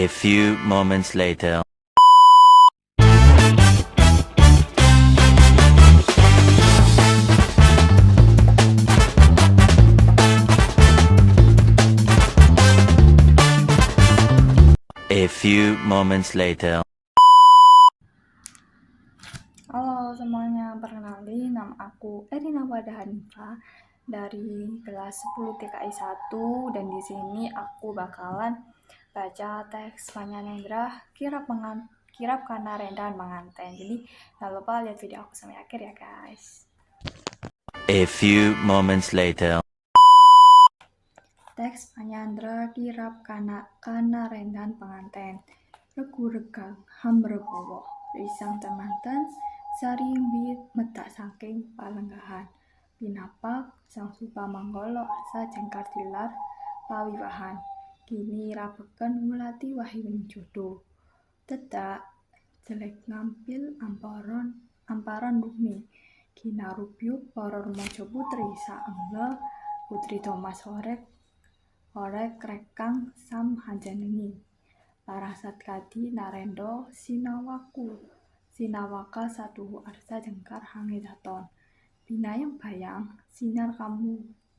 A few moments later. A few moments later. Halo semuanya, perkenalkan nama aku Erina Wadahanfa dari kelas 10 TKI 1 dan di sini aku bakalan baca teks Panyanendra kirap kana rendahan penganten. Jadi jangan lupa lihat video aku sampai akhir ya guys. A few moments later. Teks Panyanendra kirap kana rendahan penganten. Regu regang hamrepowo risang temanten sarimbit metak saking palenggahan. Pinapak sang Supamanggala sajengkar tilar pawiwahan. Kini rabeken wulati wahyuning jodoh. Tedak jelek ngampil amparan bumi. Kinarubyuk para remaja putri saengga Putri Thomas horek rekang sam hanjanengi. Larasat kadi Narendra sinawaka satuhu arsa jengkar hangedaton. Binayang bayang sinar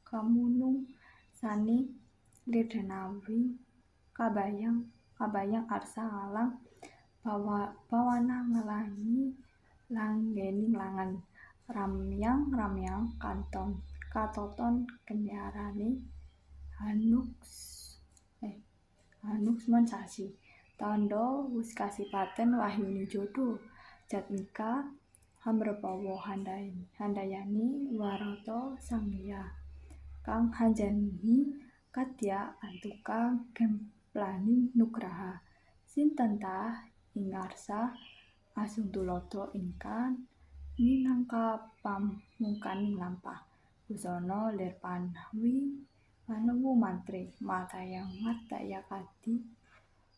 kamunung sani lirdanawi kabayang arsa ngalang bawana ngelangi langgening langan ramyang katoton kenyarane Hanux mensasi tandha wis kasipaten wahyuning jodoh jatmika hamrepawa handayani warata sangya kang hanjani kadya antuka gemplaning nugraha sinten tah ing ngarsa asung tulodo ingkang minangka pamungkaning lampah busana lir panewu mantri mataya kadi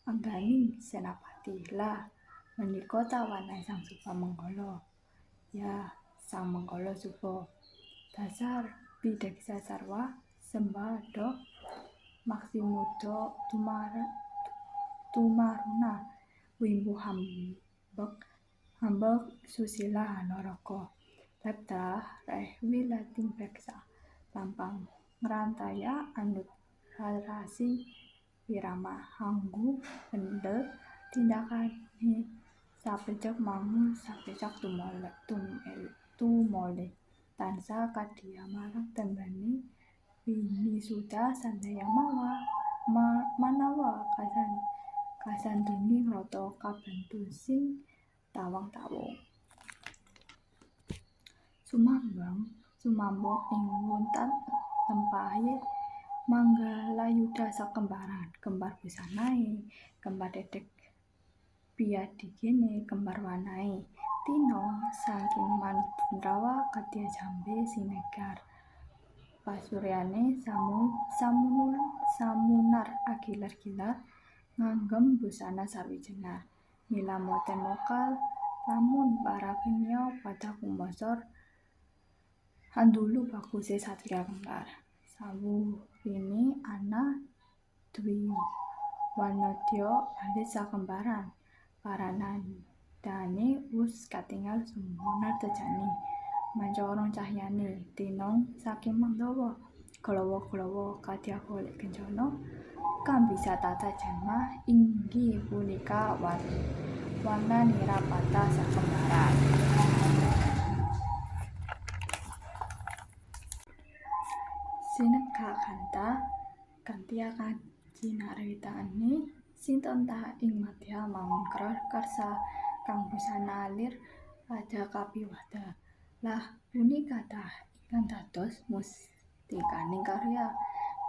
angganing senapati lah menika tawanan sang Supamanggala. Ya sang Manggala suba dasar bideksa sarwa sembada maksimuda tumaruna wimbu hambek susila naraka leptah reh wilating peksa lampang ngrantaya anut rarasi wirama hanggu pendel tindakane sapejak mangun sapejak tumole tansah kadya marang tembane winisuda sandaya manawa kasandhing rata kabentu sing tawang-tawung. Sumambung ing wuntan tempahe Manggalayuda sakembaran, kembar busanae, kembar dedek biadigene, kembar wanae. Tino saking Mandrawa kadya jambe sinegar. Pasuryane samunar agilar-gilar nganggem busana sarwijenar. Mila moten mokal lamun para kenya pada kumbasor handulu baguse satria kembar. Sawurini ana Dwiwanadya alit sakembaran. Paranandane wus katingal sumunar tejani. Mancorong cahyane tinong saking Mandawa. Gelawa-gelawa kadya golek kencana kang bisa tata janma inggih punika warna nirapata sakembaran. Sineka kanta kantia kinarwitane sinten tah ing madya mangun karsa kang busana alir raja kapiwada. Lah punika tah ingkang dados mustikaning karya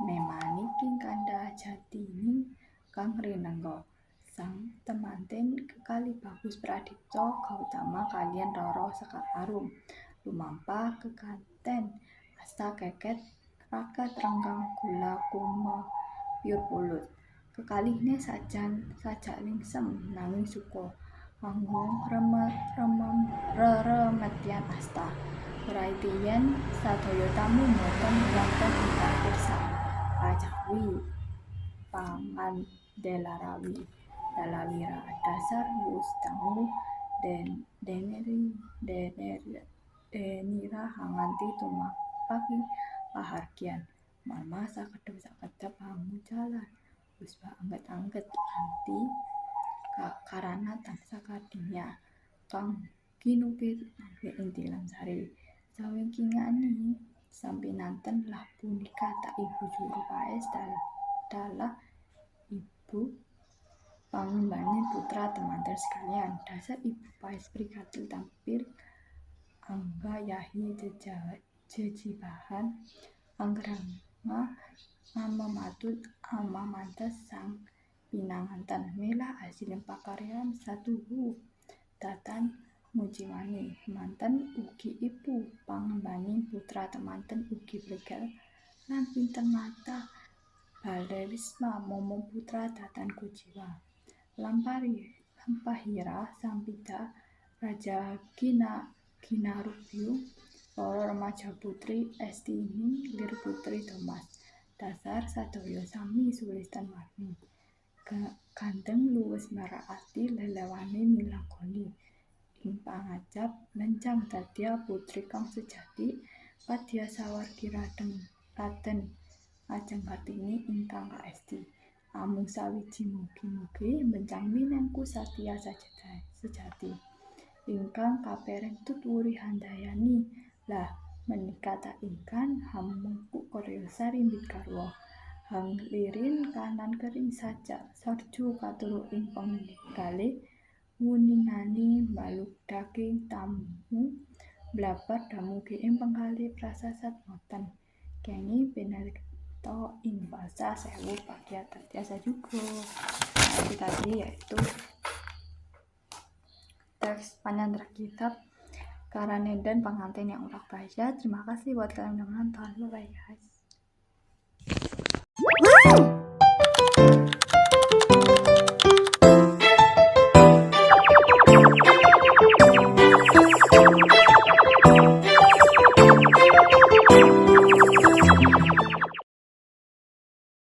memaniking kanda jatining kang rinengga. Sang temanten kekalih Bagus Pradipta Gautama kaliyan Rara Sekar Arum lumampah kekanten asta keket raket renggang gula kumepyur pulut. Kekalihne sajak lingsem nanging suka anggung reremedyan asta. Berarti yen sadaya tamu boten wonten ingkang pirsa kajawi pangandhelarawi. dalalira dasar wus tamu denira hanganti tumapaki pahargian mamasa kedep hangu jalan wis angget anti karana tansah kadinya kang kinupit sampai intilan sari sawingkingani sampinanten lah punika tak ibu juru paes dalah ibu pangembangi putra temanten sekalian dasar ibu paes prihatin tampil angga yahi jejibahan anggeranga ama mantes sang pinanganten mela asilin pakaryan satuhu datan mujiwani manten ugi ibu pangembangi putra temanten ugi begal lan pinten mata Balewisma momo putra datan kujiwa lampahira sampida raja Ginarubyu para remaja putri Estini lir putri Thomas dasar sadaya sami sulistan warni gandeng luwes meraati lelewane milagoni ing pangajap lencang dadya putri kang sejati padya sawargi Raden ajeng Kartini ingkang kaesti amung sawiji mugi-mugi bencang minangku satya sejati ingkang kapereng tutwuri handayani lah menikah ingkang hamengku koryo sarimbit karwa hang lirin kanan kering sajak sarju katuru ing penggalih wuningani baluk daging tamu blabar damugi ing penggalih prasasat ngoten kengi pinarto ing basa sewu pakia terjasa juga tadi yaitu teks Panjandra Kitab Karanen dan pengantin yang udah baca. Terima kasih buat kalian yang menonton. Bye bye guys.